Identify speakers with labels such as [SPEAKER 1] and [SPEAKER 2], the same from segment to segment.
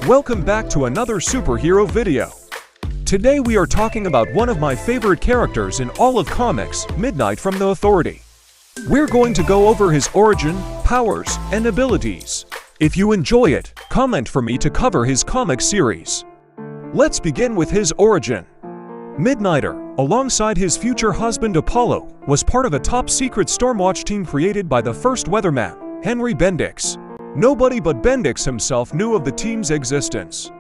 [SPEAKER 1] Welcome back to another superhero video. Today we are talking about one of my favorite characters in all of comics, Midnight from the Authority. We're going to go over his origin, powers, and abilities. If you enjoy it, comment for me to cover his comic series. Let's begin with his origin. Midnighter, alongside his future husband Apollo, was part of a top-secret Stormwatch team created by the first weatherman, Henry Bendix. Nobody but Bendix himself knew of the team's existence.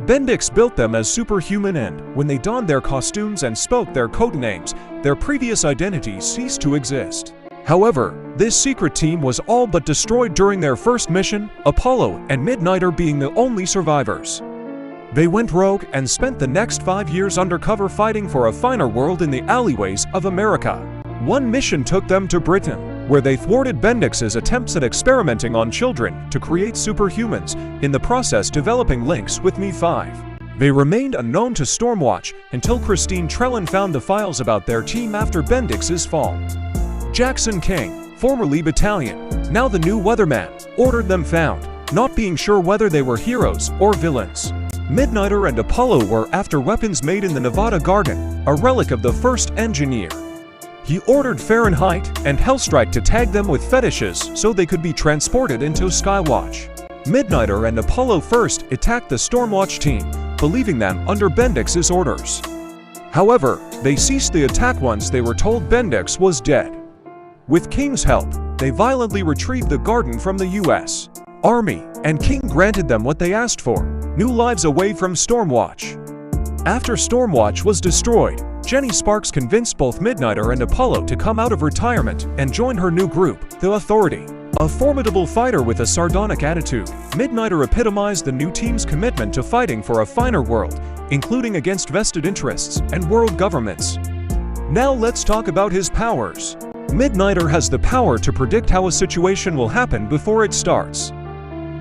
[SPEAKER 1] Bendix built them as superhuman, and when they donned their costumes and spoke their code names, their previous identities ceased to exist. However, this secret team was all but destroyed during their first mission, Apollo and Midnighter being the only survivors. They went rogue and spent the next 5 years undercover fighting for a finer world in the alleyways of America. One mission took them to Britain, where they thwarted Bendix's attempts at experimenting on children to create superhumans, in the process developing links with Me-5. They remained unknown to Stormwatch until Christine Trellin found the files about their team after Bendix's fall. Jackson King, formerly Battalion, now the new Weatherman, ordered them found, not being sure whether they were heroes or villains. Midnighter and Apollo were after weapons made in the Nevada Garden, a relic of the first engineer. He ordered Fahrenheit and Hellstrike to tag them with fetishes so they could be transported into Skywatch. Midnighter and Apollo first attacked the Stormwatch team, believing them under Bendix's orders. However, they ceased the attack once they were told Bendix was dead. With King's help, they violently retrieved the garden from the U.S. Army, and King granted them what they asked for: new lives away from Stormwatch. After Stormwatch was destroyed, Jenny Sparks convinced both Midnighter and Apollo to come out of retirement and join her new group, the Authority. A formidable fighter with a sardonic attitude, Midnighter epitomized the new team's commitment to fighting for a finer world, including against vested interests and world governments. Now let's talk about his powers. Midnighter has the power to predict how a situation will happen before it starts.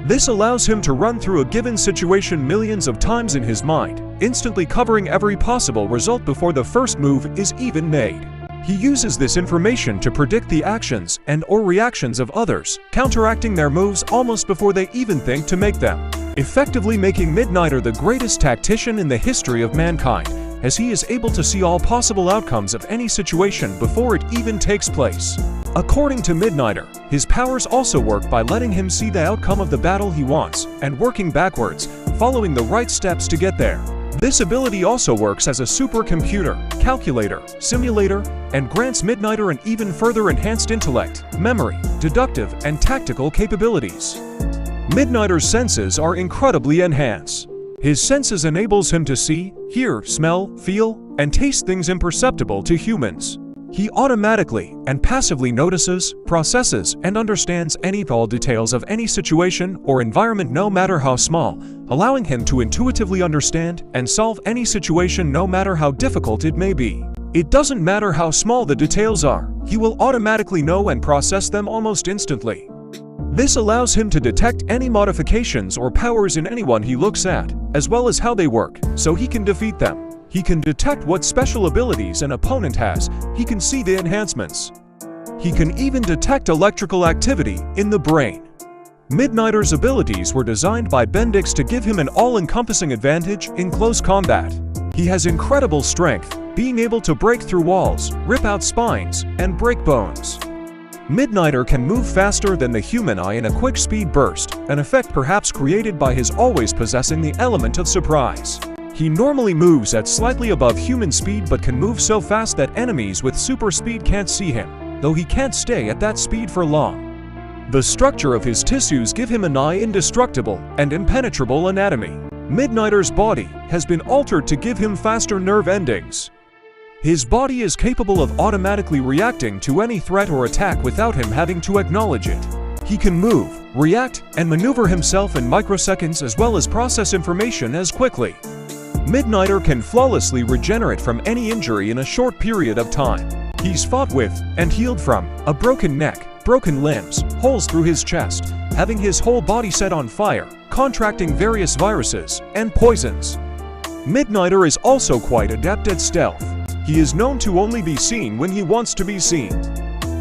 [SPEAKER 1] This allows him to run through a given situation millions of times in his mind, instantly covering every possible result before the first move is even made. He uses this information to predict the actions and/or reactions of others, counteracting their moves almost before they even think to make them, effectively making Midnighter the greatest tactician in the history of mankind, as he is able to see all possible outcomes of any situation before it even takes place. According to Midnighter, his powers also work by letting him see the outcome of the battle he wants, and working backwards, following the right steps to get there. This ability also works as a supercomputer, calculator, simulator, and grants Midnighter an even further enhanced intellect, memory, deductive, and tactical capabilities. Midnighter's senses are incredibly enhanced. His senses enables him to see, hear, smell, feel, and taste things imperceptible to humans. He automatically and passively notices, processes, and understands any and all details of any situation or environment, no matter how small, allowing him to intuitively understand and solve any situation no matter how difficult it may be. It doesn't matter how small the details are, he will automatically know and process them almost instantly. This allows him to detect any modifications or powers in anyone he looks at, as well as how they work, so he can defeat them. He can detect what special abilities an opponent has, he can see the enhancements. He can even detect electrical activity in the brain. Midnighter's abilities were designed by Bendix to give him an all-encompassing advantage in close combat. He has incredible strength, being able to break through walls, rip out spines, and break bones. Midnighter can move faster than the human eye in a quick speed burst, an effect perhaps created by his always possessing the element of surprise. He normally moves at slightly above human speed but can move so fast that enemies with super speed can't see him, though he can't stay at that speed for long. The structure of his tissues give him a nigh indestructible and impenetrable anatomy. Midnighter's body has been altered to give him faster nerve endings. His body is capable of automatically reacting to any threat or attack without him having to acknowledge it. He can move, react, and maneuver himself in microseconds as well as process information as quickly. Midnighter can flawlessly regenerate from any injury in a short period of time. He's fought with, and healed from, a broken neck, broken limbs, holes through his chest, having his whole body set on fire, contracting various viruses and poisons. Midnighter is also quite adept at stealth. He is known to only be seen when he wants to be seen.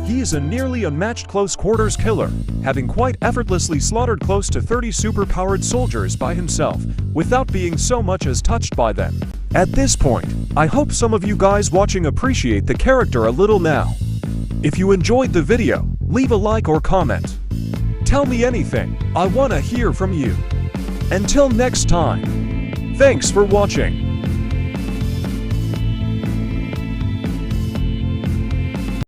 [SPEAKER 1] He is a nearly unmatched close-quarters killer, having quite effortlessly slaughtered close to 30 super-powered soldiers by himself, without being so much as touched by them. At this point, I hope some of you guys watching appreciate the character a little now. If you enjoyed the video, leave a like or comment. Tell me anything, I wanna hear from you. Until next time, thanks for watching.